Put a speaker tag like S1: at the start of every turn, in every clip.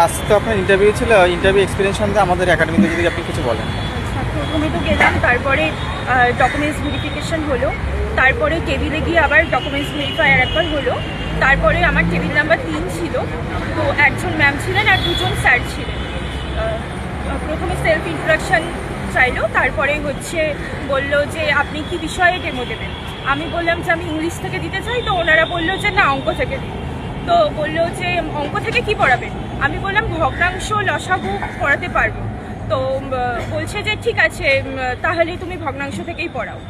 S1: আজ তো আপনার ইন্টারভিউ ছিল, ইন্টারভিউ এক্সপিরিয়েন্স সম্বন্ধে আমাদের একাডেমিতে যদি আপনি কিছু বলেন।
S2: প্রথমে তো গেলাম, তারপরে ডকুমেন্টস ভেরিফিকেশন হলো, তারপরে টেবিলে গিয়ে আবার ডকুমেন্টস ভেরিফাই আর একবার হলো, তারপরে আমার টেবিল নাম্বার 3 ছিল, তো একজন ম্যাম ছিলেন আর দুজন স্যার ছিলেন। প্রথমে সেলফ ইন্ট্রোডাকশন চাইলো, তারপরে বললো যে আপনি কি বিষয়ে ডেমো দেবেন। আমি বললাম যে আমি ইংলিশ থেকে দিতে চাই, তো ওনারা বললো যে না, অঙ্ক থেকে দিন। তো বললো যে অঙ্ক থেকে কি পড়াবেন। আমি বললাম ভগ্নাংশ লসাগু পড়াতে পারবো। তো বলছে যে ঠিক আছে, তাহলে তুমি ভগ্নাংশ থেকেই পড়াও।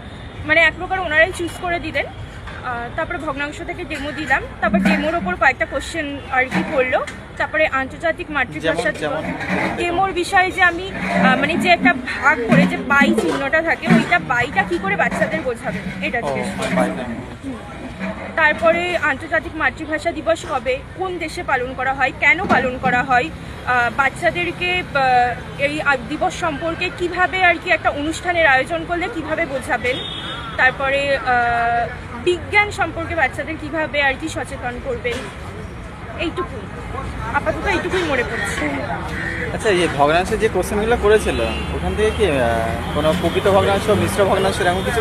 S2: মানে এক প্রকার ওনারাই চুজ করে দিলেন। তারপরে ভগ্নাংশ থেকে ডেমো দিলাম, তারপর ডেমোর ওপর কয়েকটা কোশ্চেন আর কি পড়লো। তারপরে আন্তর্জাতিক মাতৃভাষা ডেমোর বিষয়ে যে আমি মানে যে একটা ভাগ করে যে বাই চিহ্নটা থাকে, ওইটা বাইটা কি করে বাচ্চাদের বোঝাবে, এটা জিজ্ঞেস করলাম। তারপরে আন্তর্জাতিক মাতৃভাষা দিবস কবে, কোন দেশে পালন করা হয়, কেন পালন করা হয়, বাচ্চাদেরকে এই দিবস সম্পর্কে কিভাবে আর কি একটা অনুষ্ঠানের আয়োজন করলে কিভাবে বোঝাবেন। তারপরে বিজ্ঞান সম্পর্কে বাচ্চাদের কিভাবে আর কি সচেতন করবেন। এইটুকুই আপাতত, এইটুকুই মনে পড়ছে।
S1: আচ্ছা, এই ভগ্নাংশের যে কোশ্চেনগুলো করেছিল ওখান থেকে কি কোনো প্রকৃত ভগ্নাংশ, মিশ্র ভগ্নাংশ এরকম কিছু?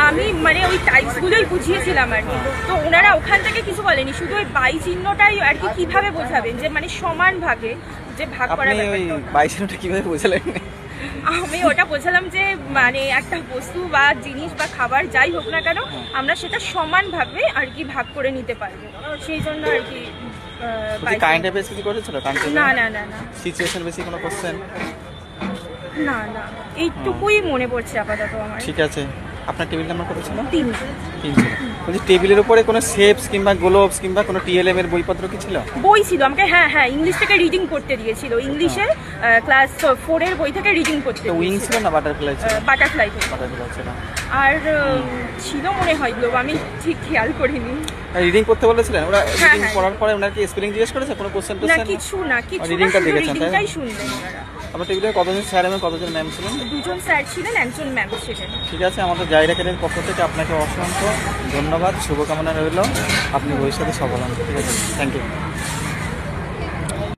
S2: আমি মানে ওই টাইপসগুলোই বুঝিয়েছিলাম আর কি। তো ওনারা ওখান থেকে কিছু বলেনি, শুধু ওই বাই চিহ্নটাই আর কি কিভাবে বোঝাবেন, যে মানে সমান ভাগে যে ভাগ করা।
S1: আপনি ওই বাই চিহ্নটা কিভাবে বোঝালেন?
S2: আমি ওটা বোঝালাম যে মানে একটা বস্তু বা জিনিস বা খাবার যাই হোক না কেন, আমরা সেটা সমানভাবে আর কি ভাগ করে নিতে পারবো, সেই জন্য আর কি।
S1: কারেন্ট অ্যাফেয়ার্স কিছু করেছিল?
S2: না না না না,
S1: সিচুয়েশন বেশি কোনো কোশ্চেন?
S2: না না, এইটুকুই মনে পড়ছে আপাতত আমার।
S1: ঠিক আছে। আপনার টেবিল নাম্বার কত ছিল?
S2: 3
S1: ছিল। বলছি টেবিলের উপরে কোনো শেপস কিংবা গ্লোবস কিংবা কোনো টিএলএম এর বইপত্র কি ছিল?
S2: বই ছিল আমাকে, হ্যাঁ, ইংলিশ থেকে রিডিং করতে দিয়েছিল। ইংলিশের ক্লাস 4 এর বই থেকে রিডিং করতে দিয়েছিল।
S1: উইং ছিল না বাটারফ্লাই ছিল?
S2: বাটারফ্লাই
S1: ছিল।
S2: আর ছিল মনে হয় গ্লোব, আমি ঠিক খেয়াল করিনি।
S1: রিডিং করতে বলেছিলেন? ওরা রিডিং পড়ার পরে ওনার কি স্পেলিং জিজ্ঞেস করেছে, কোনো কোশ্চেন
S2: না?
S1: টোশ্চেন?
S2: কিছু না,
S1: রিডিংটা দেখেছেন?
S2: রিডিংটাই শুনলেন ওনারা।
S1: আপনার টেবিলে কতজন স্যার এবং কতজন ম্যাম ছিলেন?
S2: 2জন স্যার ছিলেন, একজন ম্যাম ছিলেন।
S1: ঠিক আছে, আমাদের জাহির একাডেমির পক্ষ থেকে আপনাকে অসংখ্য ধন্যবাদ, শুভকামনা রইল। আপনি ভবিষ্যতে সফল হন। ঠিক আছে, থ্যাংক ইউ।